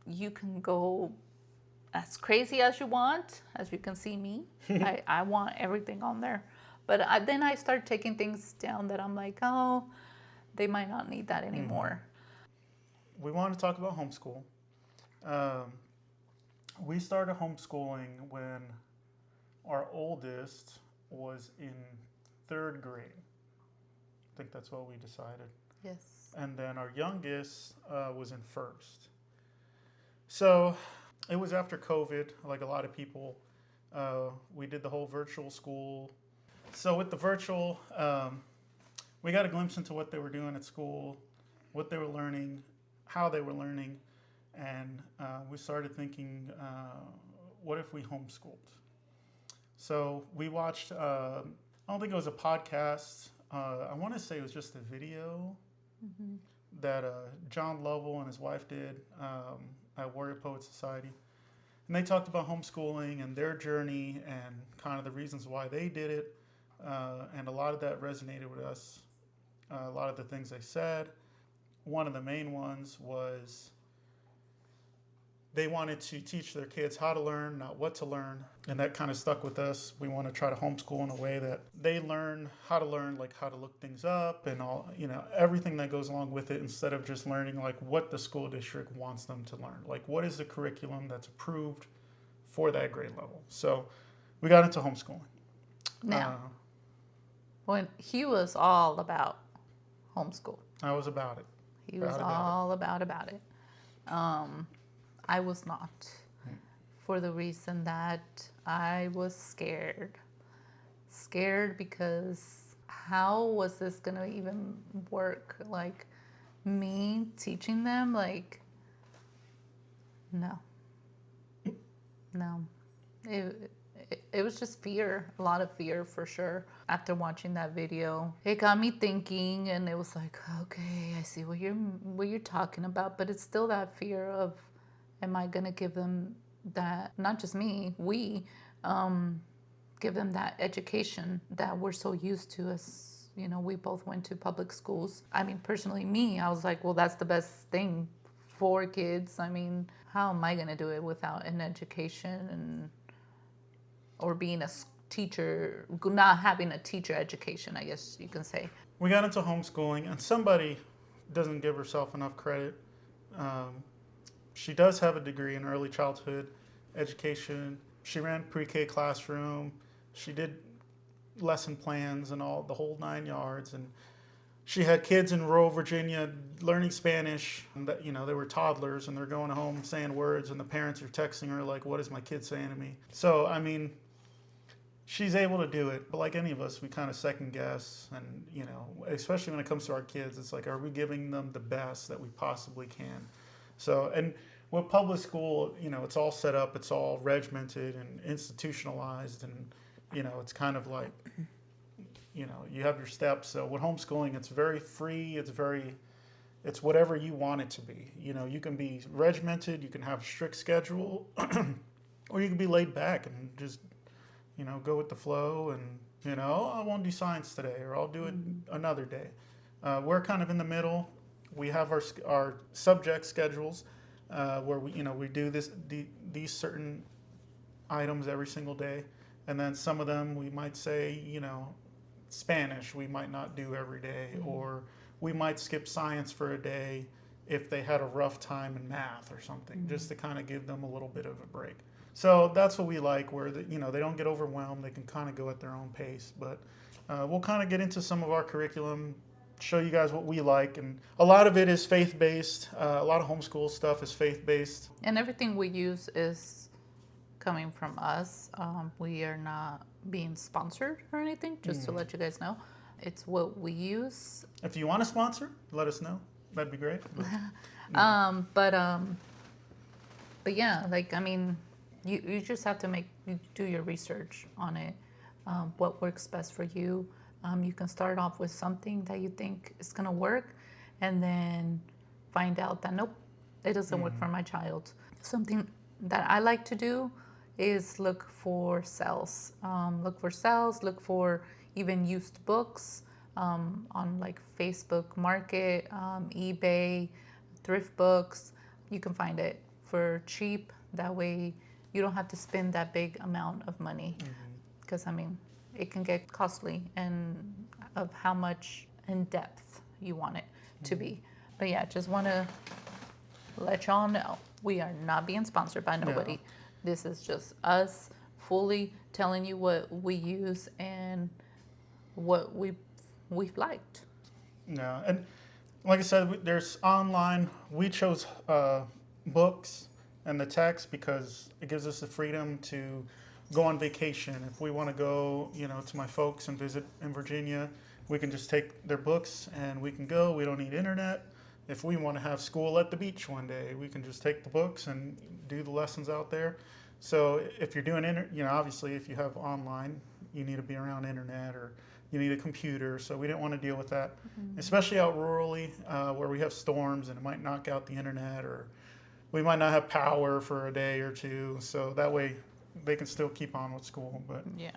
you can go as crazy as you want. As you can see me, I want everything on there. But then I start taking things down that I'm like, oh, they might not need that anymore. We want to talk about homeschool. Um, we started homeschooling when our oldest was in third grade. I think that's what we decided. Yes. And then our youngest was in first. So it was after COVID, like a lot of people. We did the whole virtual school. So with the virtual, we got a glimpse into what they were doing at school, what they were learning, how they were learning, and we started thinking, what if we homeschooled? So we watched, I don't think it was a podcast. I want to say it was just a video that John Lovell and his wife did at Warrior Poet Society. And they talked about homeschooling and their journey and kind of the reasons why they did it. And a lot of that resonated with us. A lot of the things they said. One of the main ones was they wanted to teach their kids how to learn, not what to learn. And that kind of stuck with us. We want to try to homeschool in a way that they learn how to learn, like how to look things up and all, everything that goes along with it, instead of just learning like what the school district wants them to learn. Like what is the curriculum that's approved for that grade level. So we got into homeschooling. Now, when he was all about homeschool. I was about it. He was all about it. I was not, for the reason that I was scared. Scared because how was this gonna even work? Like me teaching them, like, no. It was just fear, a lot of fear for sure. After watching that video, it got me thinking, and it was like, okay, I see what you're talking about, but it's still that fear of, am I gonna give them that? Not just me, we give them that education that we're so used to. As we both went to public schools. I mean, personally, me, I was like, well, that's the best thing for kids. I mean, how am I gonna do it without an education or being a teacher, not having a teacher education, I guess you can say. We got into homeschooling, and somebody doesn't give herself enough credit. She does have a degree in early childhood education. She ran pre-K classroom. She did lesson plans and all the whole 9 yards. And she had kids in rural Virginia learning Spanish. And that, they were toddlers and they're going home saying words, and the parents are texting her like, "What is my kid saying to me?" So I mean, she's able to do it, but like any of us, we kind of second guess, and especially when it comes to our kids, it's like, are we giving them the best that we possibly can? So, and with public school, it's all set up, it's all regimented and institutionalized, and it's kind of like, you have your steps. So with homeschooling, it's very free. It's whatever you want it to be. You can be regimented, you can have a strict schedule, or you can be laid back and just go with the flow, and I won't do science today, or I'll do it another day. We're kind of in the middle. We have our subject schedules where we do these certain items every single day, and then some of them we might say Spanish we might not do every day, or we might skip science for a day if they had a rough time in math or something, just to kind of give them a little bit of a break. So that's what we like, where they don't get overwhelmed. They can kind of go at their own pace. But we'll kind of get into some of our curriculum, show you guys what we like. And a lot of it is faith-based. A lot of homeschool stuff is faith-based. And everything we use is coming from us. We are not being sponsored or anything, just to let you guys know. It's what we use. If you want to sponsor, let us know. That'd be great. But yeah, like, I mean, you just have to do your research on it. What works best for you. You can start off with something that you think is going to work, and then find out that, nope, it doesn't work for my child. Something that I like to do is look for sales. Look for even used books on like Facebook Market, eBay, thrift books. You can find it for cheap. That way you don't have to spend that big amount of money. Because, I mean, it can get costly and of how much in depth you want it to be. But yeah, just want to let y'all know we are not being sponsored by nobody. No. This is just us fully telling you what we use and what we've liked. No, and like I said, there's online. We chose books and the text because it gives us the freedom to go on vacation. If we want to go, to my folks and visit in Virginia, we can just take their books and we can go. We don't need internet. If we want to have school at the beach one day, we can just take the books and do the lessons out there. So if you're doing, obviously if you have online, you need to be around internet or you need a computer. So we didn't want to deal with that, especially out rurally where we have storms and it might knock out the internet or we might not have power for a day or two. So that way they can still keep on with school. But yeah,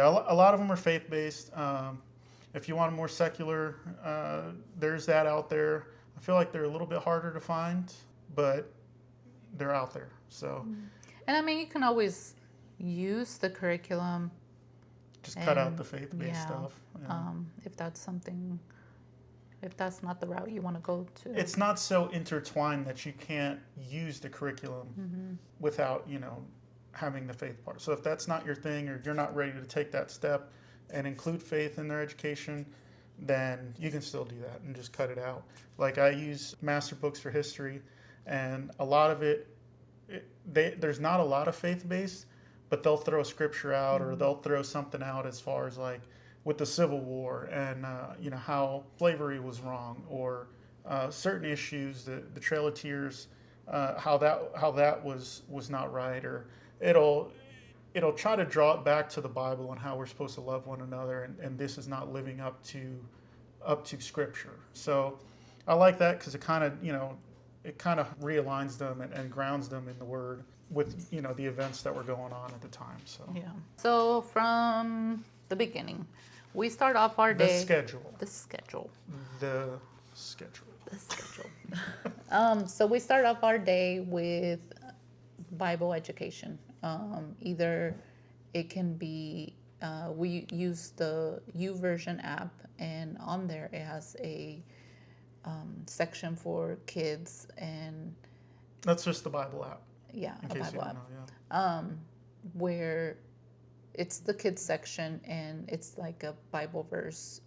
a lot of them are faith-based. If you want a more secular, there's that out there. I feel like they're a little bit harder to find, but they're out there. So, and I mean, you can always use the curriculum. Just cut out the faith-based stuff. Yeah. If that's not the route you want to go to. It's not so intertwined that you can't use the curriculum without, having the faith part. So if that's not your thing or you're not ready to take that step and include faith in their education, then you can still do that and just cut it out. Like I use master books for history, and a lot of there's not a lot of faith-based, but they'll throw scripture out or they'll throw something out as far as like with the Civil War and how slavery was wrong or certain issues, the Trail of Tears, how that was not right, or it'll try to draw it back to the Bible and how we're supposed to love one another, and this is not living up to Scripture. So I like that because it kind of realigns them and grounds them in the Word with the events that were going on at the time. So yeah. So from the beginning, we start off our day. The schedule. So we start off our day with Bible education. Either it can be, we use the YouVersion app, and on there it has a section for kids, and that's just the Bible app. Yeah, a Bible app. Where it's the kids section, and it's like a Bible verse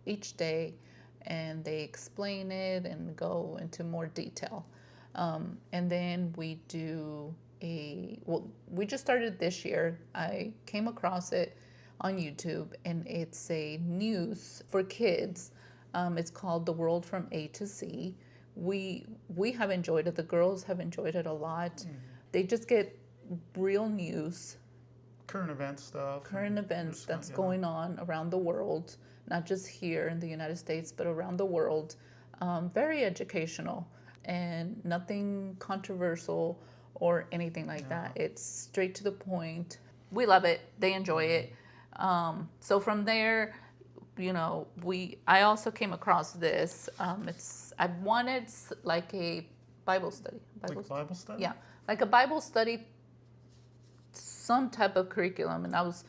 each day, and they explain it and go into more detail. And then we do we just started this year. I came across it on YouTube, and it's a news for kids. It's called The World from A to Z. We have enjoyed it. The girls have enjoyed it a lot. They just get real news. Current events that's going on around the world, not just here in the United States, but around the world. Very educational and nothing controversial or anything like that. It's straight to the point. We love it. They enjoy it. So from there, I also came across this. I wanted like a Bible study. Bible study? Yeah, like a Bible study, some type of curriculum, and I was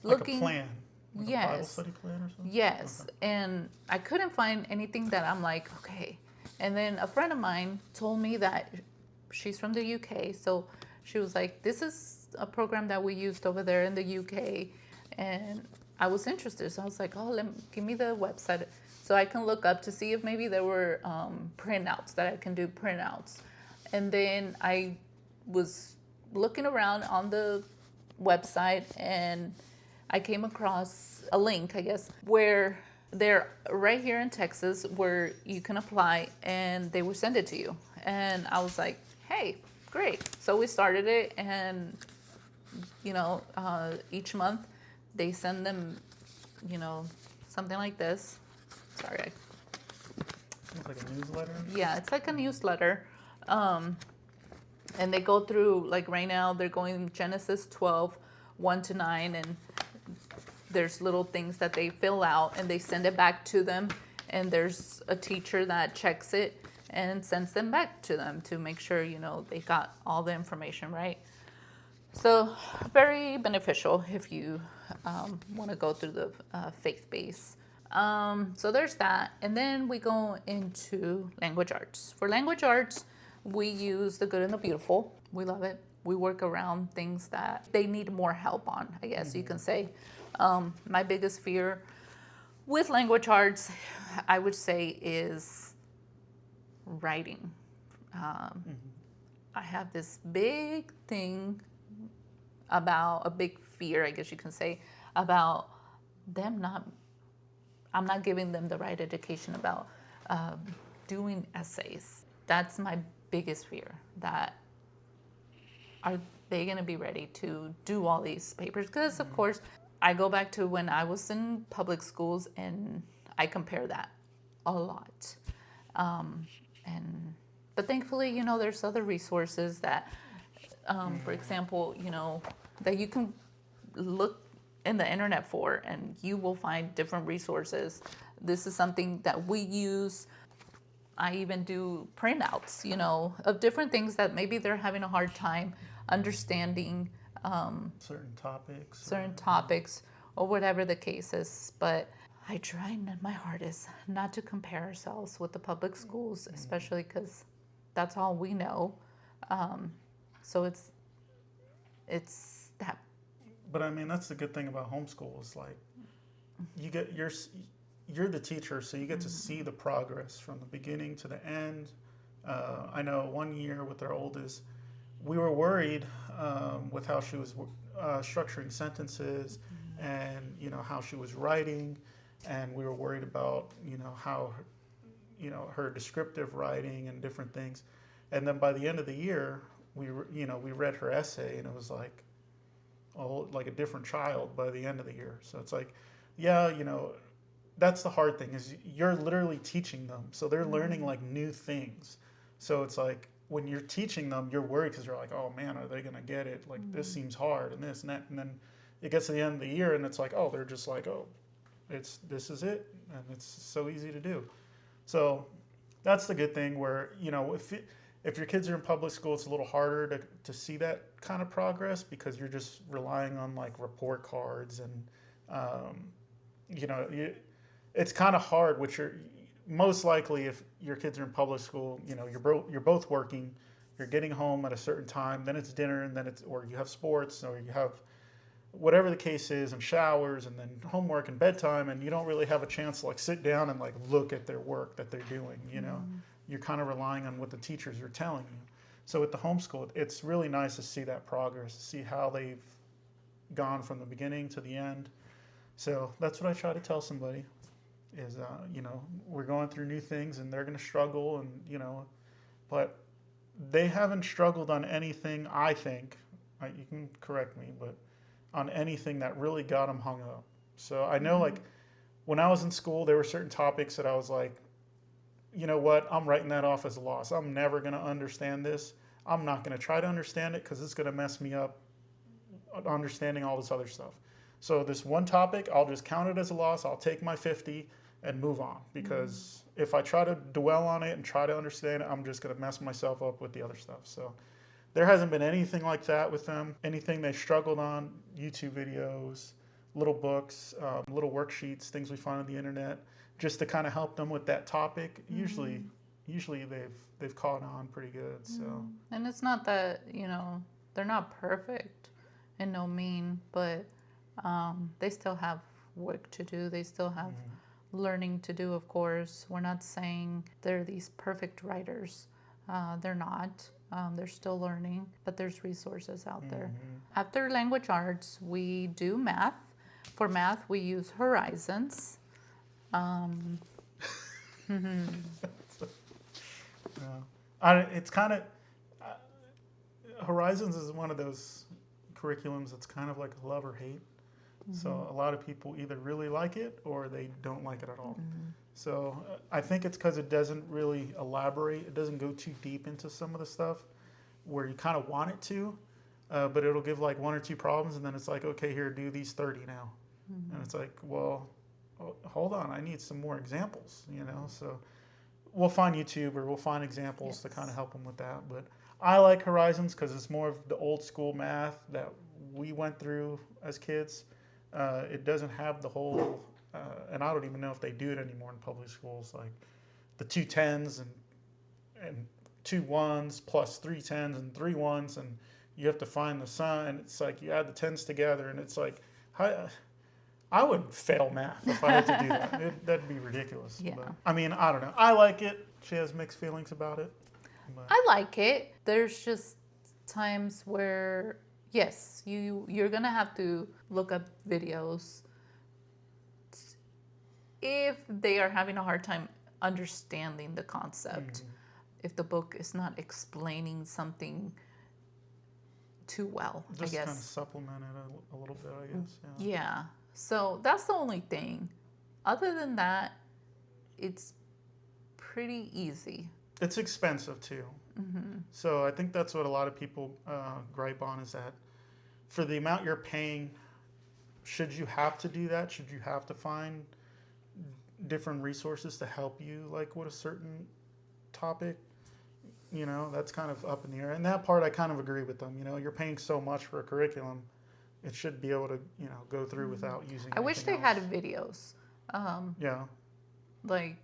looking. Like a plan. Like yes. A Bible study plan or something? Yes, okay. And I couldn't find anything that I'm like, okay. And then a friend of mine told me that she's from the UK, so she was like, this is a program that we used over there in the UK, and I was interested. So I was like, give me the website so I can look up to see if maybe there were printouts that I can do printouts. And then I was looking around on the website, and I came across a link, I guess, where they're right here in Texas where you can apply, and they will send it to you. And I was like, hey, great. So we started it, and each month they send them, something like this. Sorry. It's like a newsletter? Yeah, it's like a newsletter. And they go through, like right now, they're going Genesis 12, 1 to 9, and there's little things that they fill out, and they send it back to them, and there's a teacher that checks it and sends them back to them to make sure, you know, they got all the information right. So very beneficial if you want to go through the faith base. So there's that. And then we go into language arts. For language arts, we use the good and the beautiful. We love it. We work around things that they need more help on, I guess you can say. My biggest fear with language arts, I would say, is writing. I have this big thing about a big fear, I guess you can say, about them not, I'm not giving them the right education about doing essays. That's my biggest fear, that are they going to be ready to do all these papers? Because, of course, I go back to when I was in public schools and I compare that a lot. But thankfully, you know, there's other resources that, for example, you know, that you can look in the internet for, and you will find different resources. This is something that we use. I even do printouts, you know, of different things that maybe they're having a hard time understanding certain topics or whatever the case is. But I try my hardest not to compare ourselves with the public schools, especially because that's all we know. So it's that. But I mean, that's the good thing about homeschool is like you get you're the teacher, so you get to see the progress from the beginning to the end. I know one year with our oldest, we were worried with how she was structuring sentences, and you know how she was writing, and we were worried about how her descriptive writing and different things. And then by the end of the year, we read her essay, and it was like like a different child by the end of the year. So it's like, yeah, that's the hard thing, is you're literally teaching them, so they're learning like new things. So it's like when you're teaching them, you're worried because you're like, oh man, are they gonna get it? Like this seems hard and this and that, and then it gets to the end of the year and it's like, oh, they're just like, oh, this is it, and it's so easy to do. So that's the good thing, where if your kids are in public school, it's a little harder to see that kind of progress, because you're just relying on like report cards, and it's kind of hard. Which you're most likely, if your kids are in public school, you're both working, you're getting home at a certain time, then it's dinner, and then or you have sports, or you have whatever the case is, and showers, and then homework and bedtime, and you don't really have a chance to like sit down and like look at their work that they're doing. You're kind of relying on what the teachers are telling you. So with the homeschool, it's really nice to see that progress, to see how they've gone from the beginning to the end. So that's what I try to tell somebody is, we're going through new things, and they're going to struggle, and, but they haven't struggled on anything, I think, you can correct me, but on anything that really got them hung up. So I know, like, when I was in school, there were certain topics that I was like, you know what, I'm writing that off as a loss. I'm never going to understand this. I'm not going to try to understand it because it's going to mess me up understanding all this other stuff. So this one topic, I'll just count it as a loss. I'll take my 50 and move on, because if I try to dwell on it and try to understand it, I'm just going to mess myself up with the other stuff. So there hasn't been anything like that with them. Anything they struggled on, YouTube videos, little books, little worksheets, things we find on the internet, just to kind of help them with that topic. Usually they've caught on pretty good. So, and it's not that they're not perfect in no mean, but they still have work to do. They still have learning to do. Of course, we're not saying they're these perfect writers. They're not. They're still learning, but there's resources out there. After language arts, we do math. For math, we use Horizons. It's kind of Horizons is one of those curriculums that's kind of like love or hate. So a lot of people either really like it or they don't like it at all. So I think it's because it doesn't really elaborate. It doesn't go too deep into some of the stuff where you kind of want it to, but it'll give like one or two problems, and then it's like, okay, here, do these 30 now. And it's like, well, hold on, I need some more examples, So we'll find YouTube or we'll find examples to Yes. kind of help them with that. But I like Horizons because it's more of the old school math that we went through as kids. It doesn't have the whole, and I don't even know if they do it anymore in public schools, like the two tens and two ones plus three tens and three ones, and you have to find the sum, and it's like you add the tens together, and it's like, I would fail math if I had to do that. That'd be ridiculous. Yeah. But, I mean, I don't know. I like it. She has mixed feelings about it. But I like it. There's just times where, yes, you're gonna have to look up videos if they are having a hard time understanding the concept. If the book is not explaining something too well, just I kind of guess. supplement it a little bit, I guess. Yeah. Yeah. So that's the only thing. Other than that, it's pretty easy. It's expensive too. So I think that's what a lot of people gripe on is that for the amount you're paying, should you have to do that? Should you have to find different resources to help you like with a certain topic? You know, that's kind of up in the air. And that part I kind of agree with them. You know, you're paying so much for a curriculum, it should be able to, you know, go through without using I wish they anything had else. videos. Yeah. Like,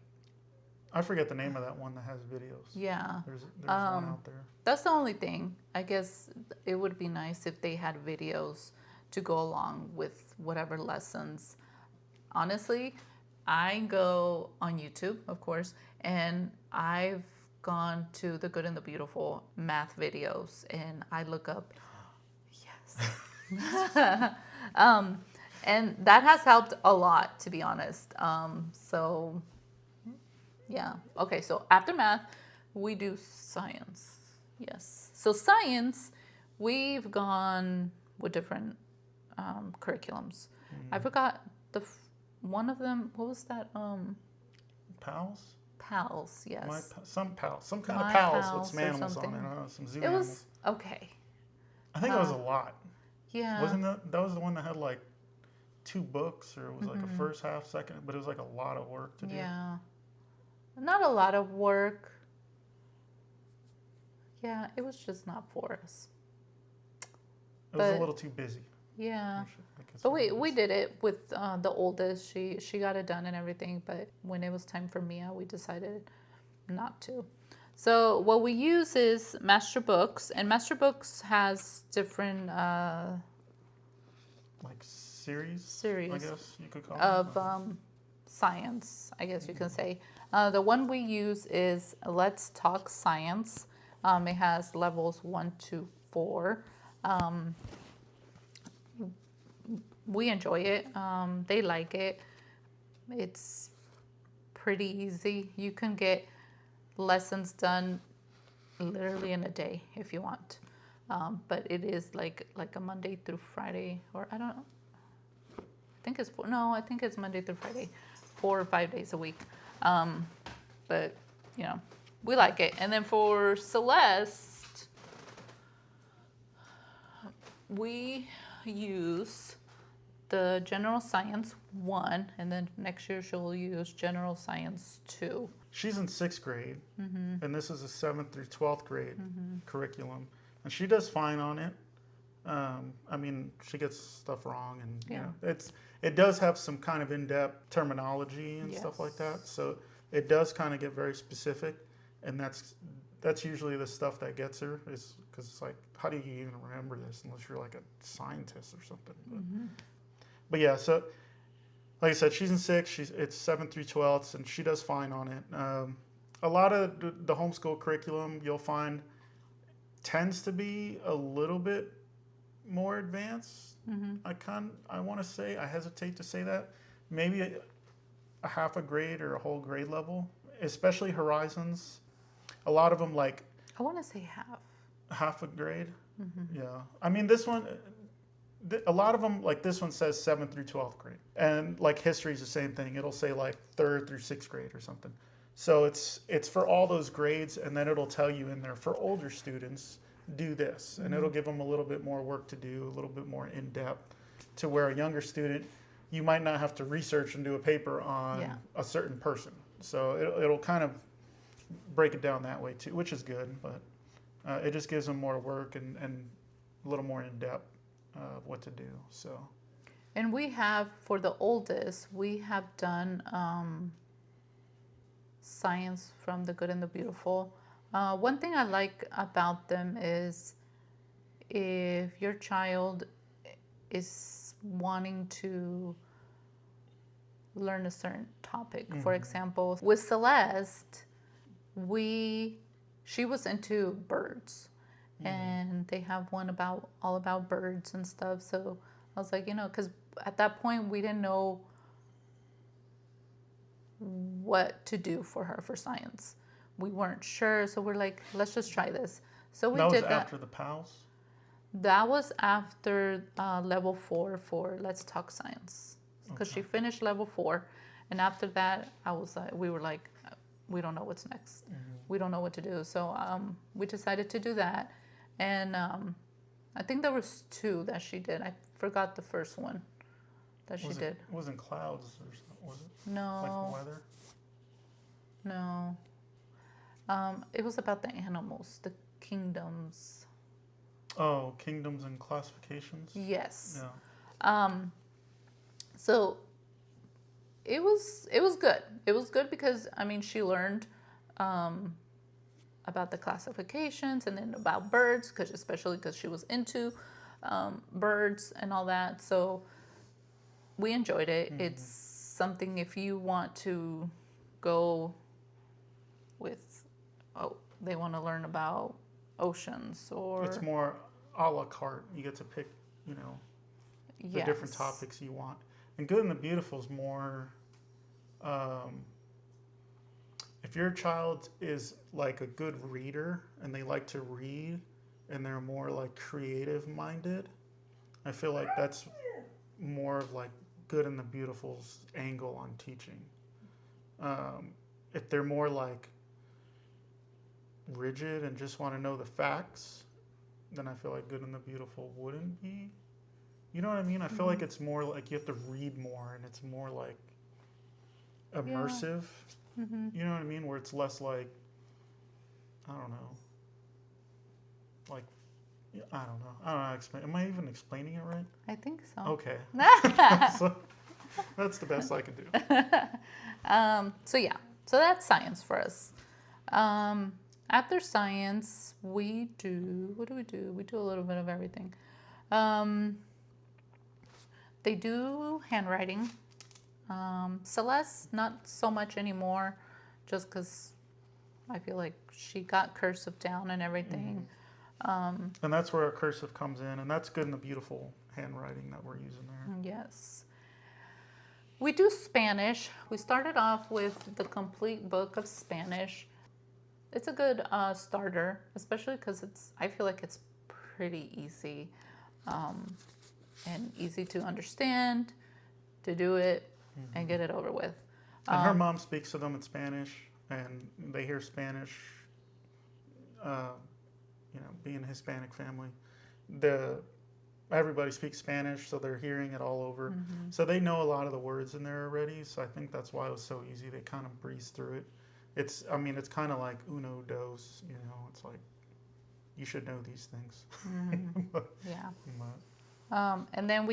I forget the name of that one that has videos. yeah. There's one out there. That's the only thing. I guess it would be nice if they had videos to go along with whatever lessons. Honestly, I go on YouTube, of course, and I've gone to the Good and the Beautiful math videos, and I look up, yes. And that has helped a lot, to be honest. So, yeah. Okay, so after math, we do science. Yes. So science, we've gone with different curriculums. I forgot one of them. What was that? Pals? Pals. Yes. Some kind My of pals Pals with some or animals on something. it. Some zoo It animals. was okay. I think it was a lot. Yeah. Wasn't that was the one that had like 2 books, or it was like a first half, second, but it was like a lot of work to do. Yeah. Not a lot of work. Yeah, it was just not for us. It was a But- little too busy. Yeah. I guess But what it we is. did it with the oldest. She got it done and everything. But when it was time for Mia, we decided not to. So what we use is Master Books, and Master Books has different Like series, series I guess you could call of it. science, I guess you can say. The one we use is Let's Talk Science. It has levels 1 to 4. We enjoy it. They like it. It's pretty easy. You can get lessons done literally in a day if you want. But it is like a Monday through Friday, or I don't know. I think it's Monday through Friday, 4 or 5 days a week. But, you know, we like it. And then for Celeste, we use the General Science 1, and then next year she'll use General Science 2. She's in 6th grade, and this is a 7th through 12th grade curriculum, and she does fine on it. I mean, she gets stuff wrong, and you know, it does have some kind of in-depth terminology and stuff like that. So it does kind of get very specific, and that's usually the stuff that gets her, is because it's like, how do you even remember this unless you're like a scientist or something? But yeah, so like I said, she's in 6th. It's 7th through 12th, and she does fine on it. A lot of the homeschool curriculum you'll find tends to be a little bit more advanced. I want to say, I hesitate to say that, maybe a half a grade or a whole grade level, especially Horizons. A lot of them like I want to say half a grade. Yeah, I mean this one. A lot of them, like this one says 7th through 12th grade. And like history is the same thing. It'll say like 3rd through 6th grade or something. So it's for all those grades, and then it'll tell you in there, for older students, do this. And it'll give them a little bit more work to do, a little bit more in-depth, to where a younger student, you might not have to research and do a paper on a certain person. So it'll kind of break it down that way too, which is good. But it just gives them more work and a little more in depth of what to do. So. And we have, for the oldest, we have done science from the good and the beautiful. One thing I like about them is if your child is wanting to learn a certain topic. Mm-hmm. For example, with Celeste, she was into birds, mm-hmm. and they have one all about birds and stuff. So I was like, because at that point we didn't know what to do for her for science. We weren't sure, so we're like, let's just try this. So we did that. That was after the PALS? That was after level 4 for Let's Talk Science, because she finished level 4, and after that we were like, we don't know what's next. Mm-hmm. We don't know what to do. So we decided to do that, and I think there was 2 that she did. I forgot the first one that she did. It wasn't clouds, or something, was it? No. Like weather? No. It was about the animals, the kingdoms. Oh, kingdoms and classifications? Yes. Yeah. So it was good. It was good because, she learned about the classifications and then about birds, especially because she was into birds and all that. So we enjoyed it. Mm-hmm. It's something, if you want to go with, they want to learn about oceans, or it's more a la carte. You get to pick, the different topics you want. And Good and the Beautiful is more, if your child is like a good reader and they like to read and they're more like creative minded, I feel like that's more of like Good and the Beautiful's angle on teaching. If they're more like rigid and just want to know the facts, then I feel like Good and the Beautiful wouldn't be. You know what I mean? I feel like it's more like you have to read more, and it's more like immersive. Yeah. Mm-hmm. You know what I mean? Where it's less like, I don't know. Like, I don't know. I don't know how to explain. Am I even explaining it right? I think so. Okay. So that's the best I can do. So that's science for us. After science, we do, what do? We do a little bit of everything. They do handwriting. Celeste, not so much anymore, just because I feel like she got cursive down and everything. Mm-hmm. And that's where our cursive comes in, and that's Good and the Beautiful handwriting that we're using there. Yes. We do Spanish. We started off with the complete book of Spanish. It's a good starter, especially because I feel like it's pretty easy and easy to understand, to do it, mm-hmm. and get it over with. And her mom speaks to them in Spanish, and they hear Spanish, being a Hispanic family. Everybody speaks Spanish, so they're hearing it all over. Mm-hmm. So they know a lot of the words in there already, so I think that's why it was so easy. They kind of breeze through it. It's kind of like uno, dos, it's like, you should know these things. Mm-hmm. Yeah. And then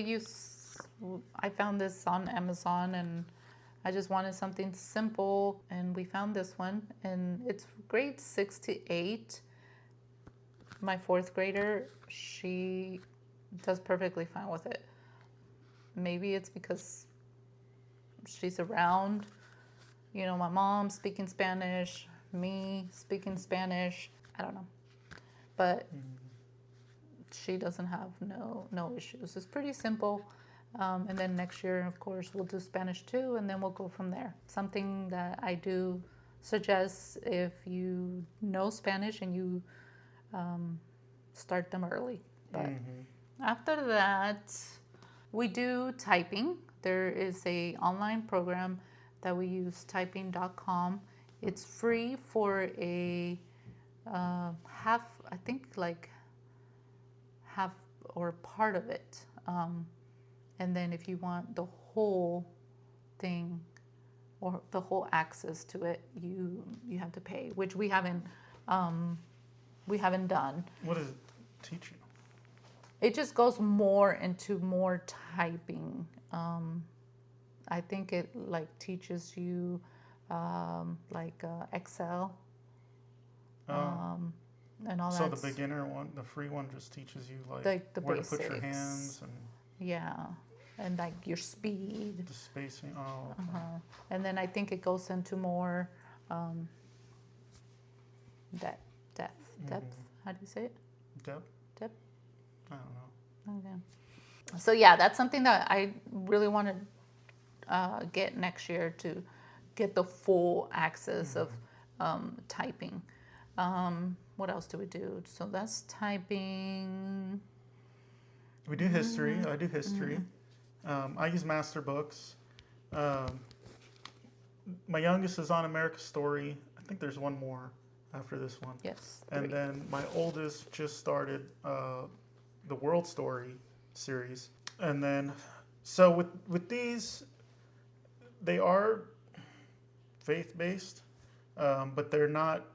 I found this on Amazon, and I just wanted something simple, and we found this one, and it's grade 6 to 8. My 4th grader, she does perfectly fine with it. Maybe it's because she's around, my mom speaking Spanish, me speaking Spanish. I don't know. But she doesn't have no issues. It's pretty simple. And then next year, of course, we'll do Spanish too, and then we'll go from there. Something that I do suggest, if you know Spanish, and you start them early. But after that, we do typing. There is a online program that we use, typing.com. It's free for a half or part of it. And then if you want the whole thing, or the whole access to it, you have to pay, which we haven't done. What does it teach you? It just goes more into more typing. I think it like teaches you Excel Oh, and all so that. the beginner one, the free one, just teaches you Like the where to put your basics. hands and Yeah, and like your speed. the spacing. Oh, okay. And then I think it goes into more depth. Depth. How do you say it? Depth? Depth. I don't know. Okay. So yeah, that's something that I really want to get next year, to get the full access of typing. What else do we do? So that's typing. We do history. I do history. I use master books. Um, my youngest is on America's Story. I think there's one more after this one. Yes. And 3. then my oldest just started the World Story series. And then, so with these, they are faith-based, but they're not,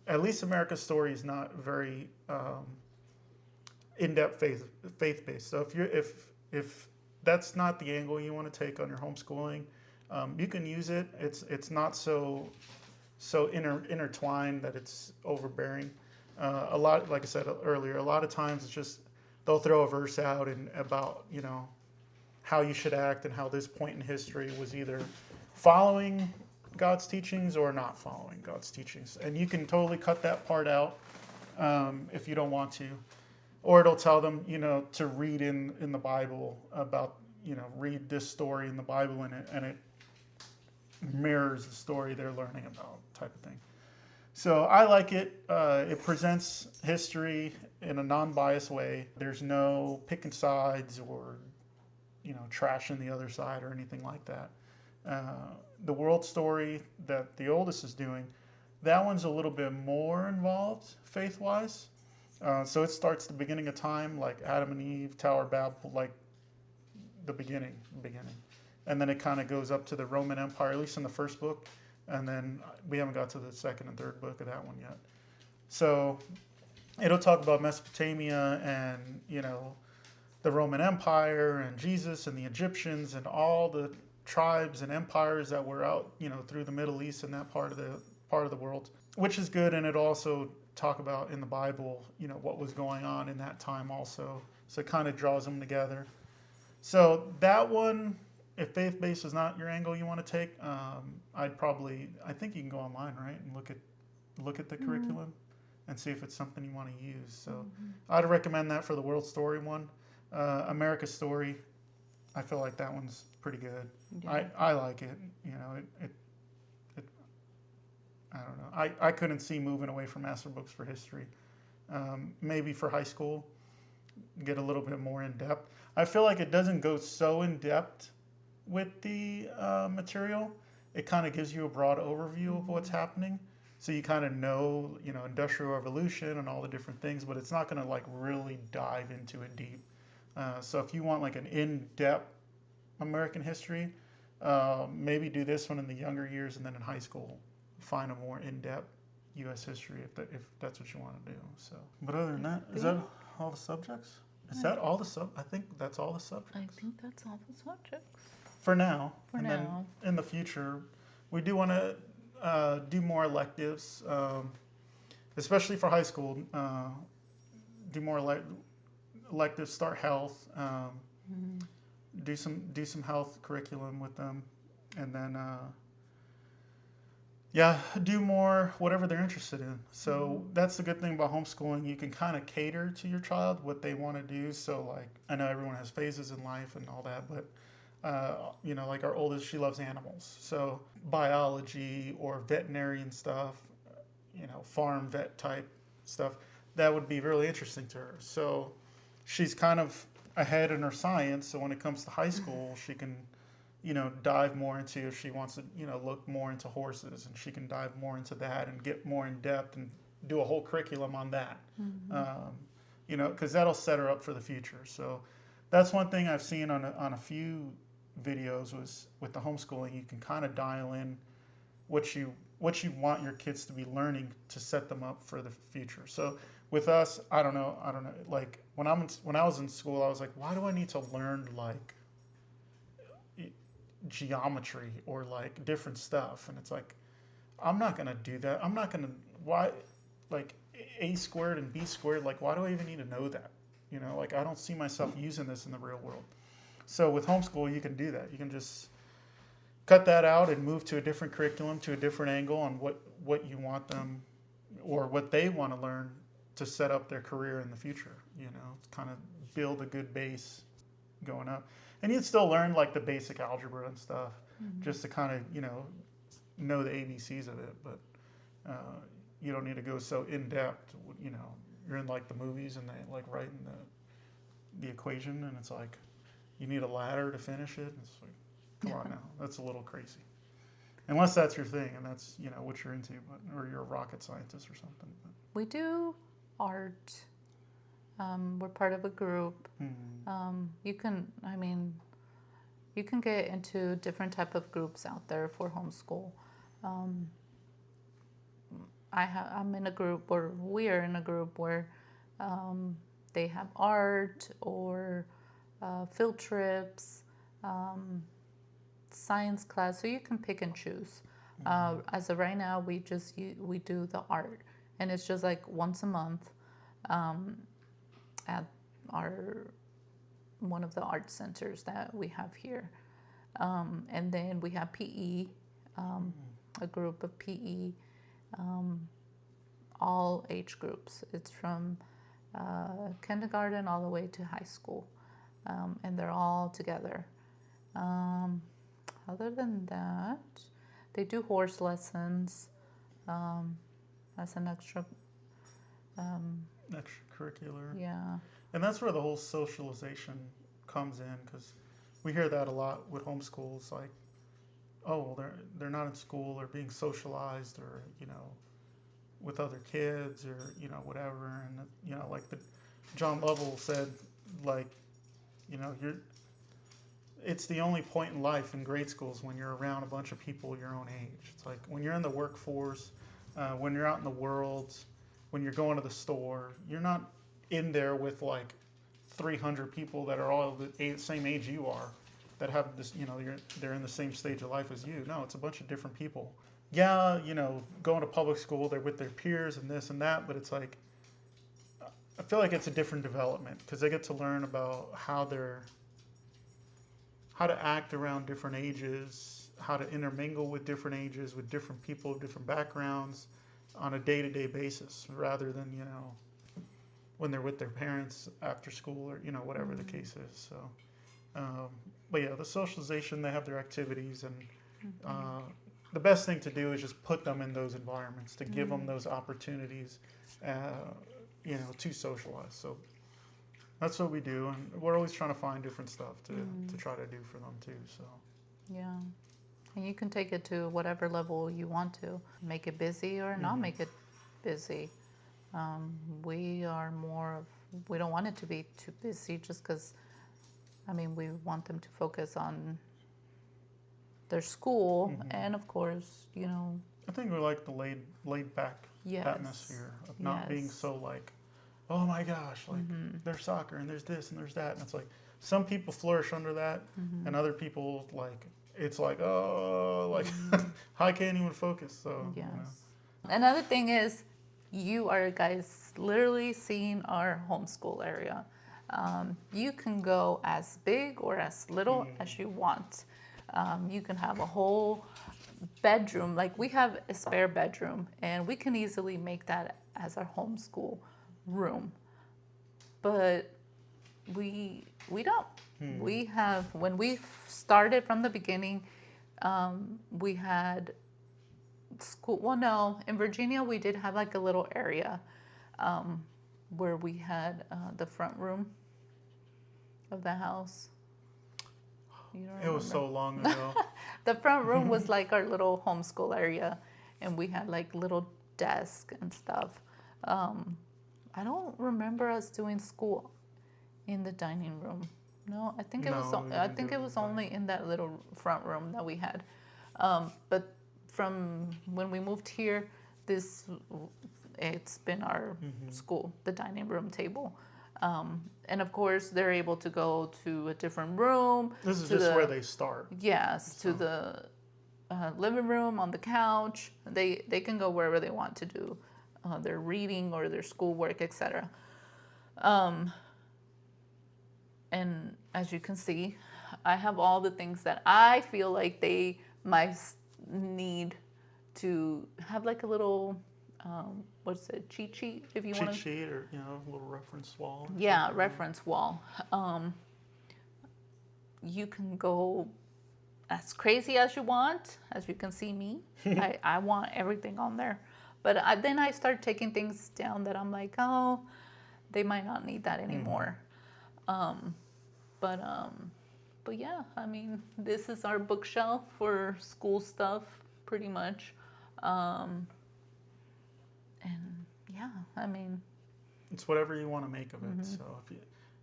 at least America's Story is not very in-depth faith-based. So if that's not the angle you want to take on your homeschooling, you can use it. It's not so intertwined that it's overbearing. A lot, like I said earlier, a lot of times it's just they'll throw a verse out and about how you should act and how this point in history was either following God's teachings or not following God's teachings, and you can totally cut that part out if you don't want to, or it'll tell them to read in the Bible about read this story in the Bible and it mirrors the story they're learning about, type of thing. So I like it. It presents history in a non-biased way. There's no picking sides or trashing the other side or anything like that. The World Story that the oldest is doing, that one's a little bit more involved faith-wise. So it starts the beginning of time, like Adam and Eve, Tower of Babel, like the beginning. And then it kind of goes up to the Roman Empire, at least in the first book. And then we haven't got to the second and third book of that one yet. So it'll talk about Mesopotamia and, the Roman Empire and Jesus and the Egyptians and all the tribes and empires that were out, through the Middle East and that part of the world, which is good. And it also talk about in the Bible, what was going on in that time also. So it kind of draws them together. So that one, if faith-based is not your angle you want to take, I think you can go online, right, and look at the curriculum and see if it's something you want to use. So I'd recommend that for the World Story one. America's Story, I feel like that one's pretty good. Yeah. I like it. I don't know. I couldn't see moving away from master books for history. Maybe for high school, get a little bit more in depth. I feel like it doesn't go so in depth with the material. It kind of gives you a broad overview of what's happening. So you kind of know, Industrial Revolution and all the different things, but it's not going to like really dive into it deep. So if you want like an in-depth American history, maybe do this one in the younger years, and then in high school, find a more in-depth U.S. history if that's what you want to do. So, but other than that, is that all the subjects? Is that all the I think that's all the subjects. I think that's all the subjects. For now. Then in the future, we do want to do more electives, especially for high school. Do more electives. Start health. Do some health curriculum with them, and then do more whatever they're interested in. So that's the good thing about homeschooling. You can kind of cater to your child what they want to do. So like I know everyone has phases in life and all that, but like our oldest, she loves animals. So biology or veterinarian stuff, farm vet type stuff, that would be really interesting to her. So she's kind of ahead in her science. So when it comes to high school, she can dive more into, if she wants to, look more into horses, and she can dive more into that and get more in depth and do a whole curriculum on that. Because that'll set her up for the future. So that's one thing I've seen on a few videos was with the homeschooling, you can kind of dial in what you want your kids to be learning to set them up for the future. So with us, I don't know. Like when I was in school, I was like, why do I need to learn like geometry or like different stuff? And it's like, I'm not gonna do that. I'm not gonna why like a squared and b squared. Like why do I even need to know that? You know, like I don't see myself using this in the real world. So with homeschool, you can do that. You can just cut that out and move to a different curriculum, to a different angle on what you want them or what they want to learn to set up their career in the future. You know, kind of build a good base going up. And you'd still learn like the basic algebra and stuff, just to kind of know the ABCs of it. But you don't need to go so in depth. You know, you're in like the movies and they like writing the equation, and it's like you need a ladder to finish it. It's like, come on now, that's a little crazy. Unless that's your thing and that's what you're into, or you're a rocket scientist or something. We do art. We're part of a group. You can get into different type of groups out there for homeschool. I'm in a group, or we are in a group where they have art or field trips, science class, so you can pick and choose. As of right now, we do the art, and it's just like once a month at one of the art centers that we have here. And then we have PE, a group of PE, all age groups. It's from kindergarten all the way to high school, and they're all together. Other than that, they do horse lessons as an extra. Extracurricular. Yeah. And that's where the whole socialization comes in, because we hear that a lot with homeschools, like, oh, well, they're not in school or being socialized, or with other kids, or whatever. And like John Lovell said, like, it's the only point in life in grade schools when you're around a bunch of people your own age. It's like when you're in the workforce, when you're out in the world, when you're going to the store, you're not in there with like 300 people that are all the same age you are, that have this, they're in the same stage of life as you. No, it's a bunch of different people. Yeah, going to public school, they're with their peers and this and that, but it's like, I feel like it's a different development, because they get to learn about how to act around different ages, how to intermingle with different ages, with different people, different backgrounds on a day-to-day basis, rather than, when they're with their parents after school, or, whatever the case is. So, but yeah, the socialization, they have their activities, and the best thing to do is just put them in those environments, to give them those opportunities, to socialize. So that's what we do, and we're always trying to find different stuff to try to do for them too. So Yeah. And you can take it to whatever level you want to. Make it busy or not make it busy. We are more of, we don't want it to be too busy, just because, we want them to focus on their school, and of course, I think we like the laid back Yes. atmosphere of not being Yes. so like, oh my gosh, like there's soccer and there's this and there's that, and it's like some people flourish under that, and other people like it's like, oh, like I can't even focus. So Yes. Another thing is, you are guys literally seeing our homeschool area. You can go as big or as little as you want. You can have a whole bedroom. Like, we have a spare bedroom, and we can easily make that as our homeschool room. But we don't. We have, when we started from the beginning, we had school. Well, no, in Virginia we did have like a little area where we had the front room of the house. You don't it was so remember? long ago. The front room was like our little homeschool area, and we had like little desk and stuff. I don't remember us doing school in the dining room. No, I think it was. No, we I didn't do think it it in was the back. only in that little front room that we had. But from when we moved here, this it's been our school, the dining room table, and of course they're able to go to a different room, This is to just where the they start. yes, to So, the living room on the couch. They can go wherever they want to do their reading or their schoolwork, etc. And as you can see, I have all the things that I feel like they might need to have, like a little, what's it, cheat sheet, if you cheat want to. sheet or, a little reference wall. Or Yeah, something. reference wall. You can go as crazy as you want. As you can see me, I want everything on there. But then I start taking things down that I'm like, oh, they might not need that anymore. But but yeah, I mean, this is our bookshelf for school stuff, pretty much. And yeah, I mean, It's whatever you want to make of it. So if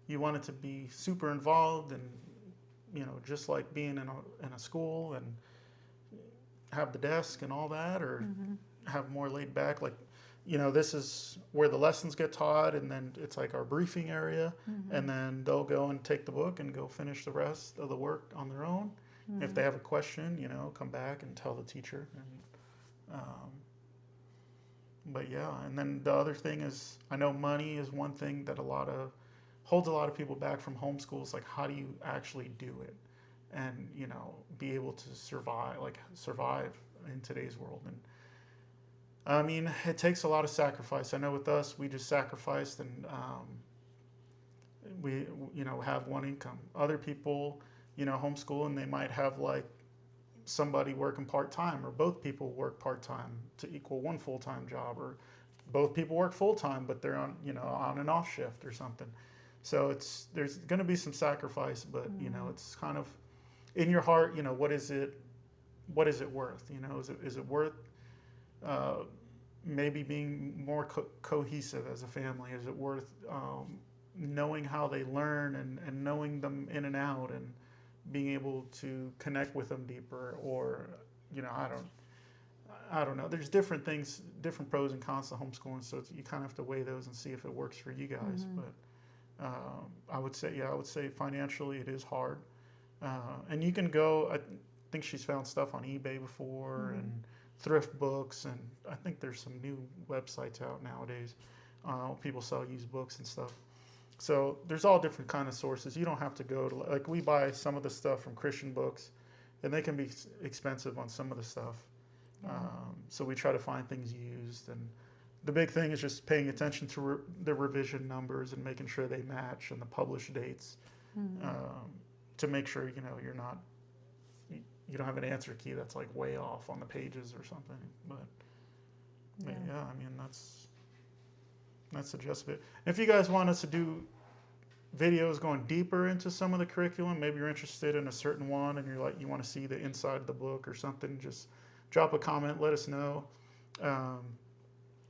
you want it to be super involved and, just like being in a school and have the desk and all that, or have more laid back, like, this is where the lessons get taught, and then it's like our briefing area, and then they'll go and take the book and go finish the rest of the work on their own. If they have a question, come back and tell the teacher. And but yeah, and then the other thing is, I know money is one thing that holds a lot of people back from homeschools. Like, how do you actually do it, and be able to survive in today's world? And I mean, it takes a lot of sacrifice. I know with us, we just sacrificed, and we have one income. Other people, homeschool, and they might have like somebody working part-time, or both people work part-time to equal one full-time job, or both people work full-time but they're on on and off shift or something. So there's going to be some sacrifice, but it's kind of in your heart. What is it worth? Is it worth maybe being more cohesive as a family? Is it worth knowing how they learn, and knowing them in and out, and being able to connect with them deeper? Or I don't know. There's different things, different pros and cons to homeschooling, so you kind of have to weigh those and see if it works for you guys. But I would say financially it is hard, and you can go. I think she's found stuff on eBay before, and thrift books, and I think there's some new websites out nowadays. People sell used books and stuff. So there's all different kind of sources. You don't have to go to, like, we buy some of the stuff from Christian books, and they can be expensive on some of the stuff. So we try to find things used, and the big thing is just paying attention to the revision numbers and making sure they match, and the published dates, to make sure you don't have an answer key that's like way off on the pages or something. But yeah, I mean, that's the gist of it. If you guys want us to do videos going deeper into some of the curriculum, maybe you're interested in a certain one and you want to see the inside of the book or something, just drop a comment, let us know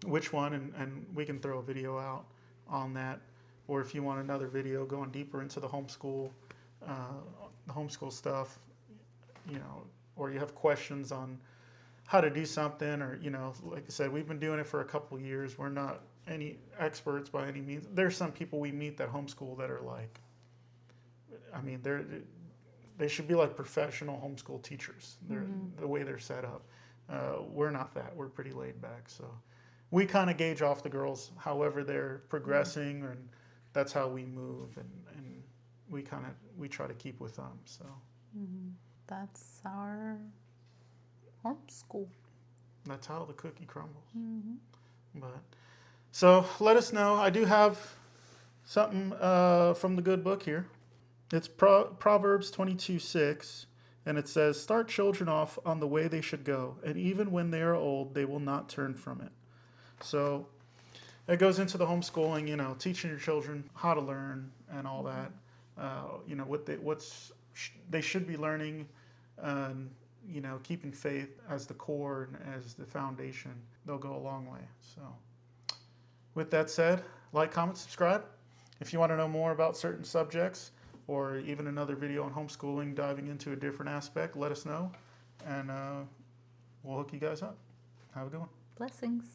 which one, and we can throw a video out on that. Or if you want another video going deeper into the homeschool stuff, or you have questions on how to do something, or like I said, we've been doing it for a couple of years. We're not any experts by any means. There's some people we meet that homeschool that are like, I mean, they should be like professional homeschool teachers. They're the way they're set up. We're not that. We're pretty laid back. So we kind of gauge off the girls, however they're progressing, and that's how we move, and we try to keep with them. So that's our homeschool. That's how the cookie crumbles. But so let us know. I do have something from the good book here. It's Proverbs 22:6, and it says, "Start children off on the way they should go, and even when they are old, they will not turn from it." So it goes into the homeschooling, teaching your children how to learn and all that. What they should be learning, and keeping faith as the core and as the foundation. They'll go a long way. So with that said, like, comment, subscribe. If you want to know more about certain subjects, or even another video on homeschooling diving into a different aspect, let us know, and we'll hook you guys up. Have a good one. Blessings.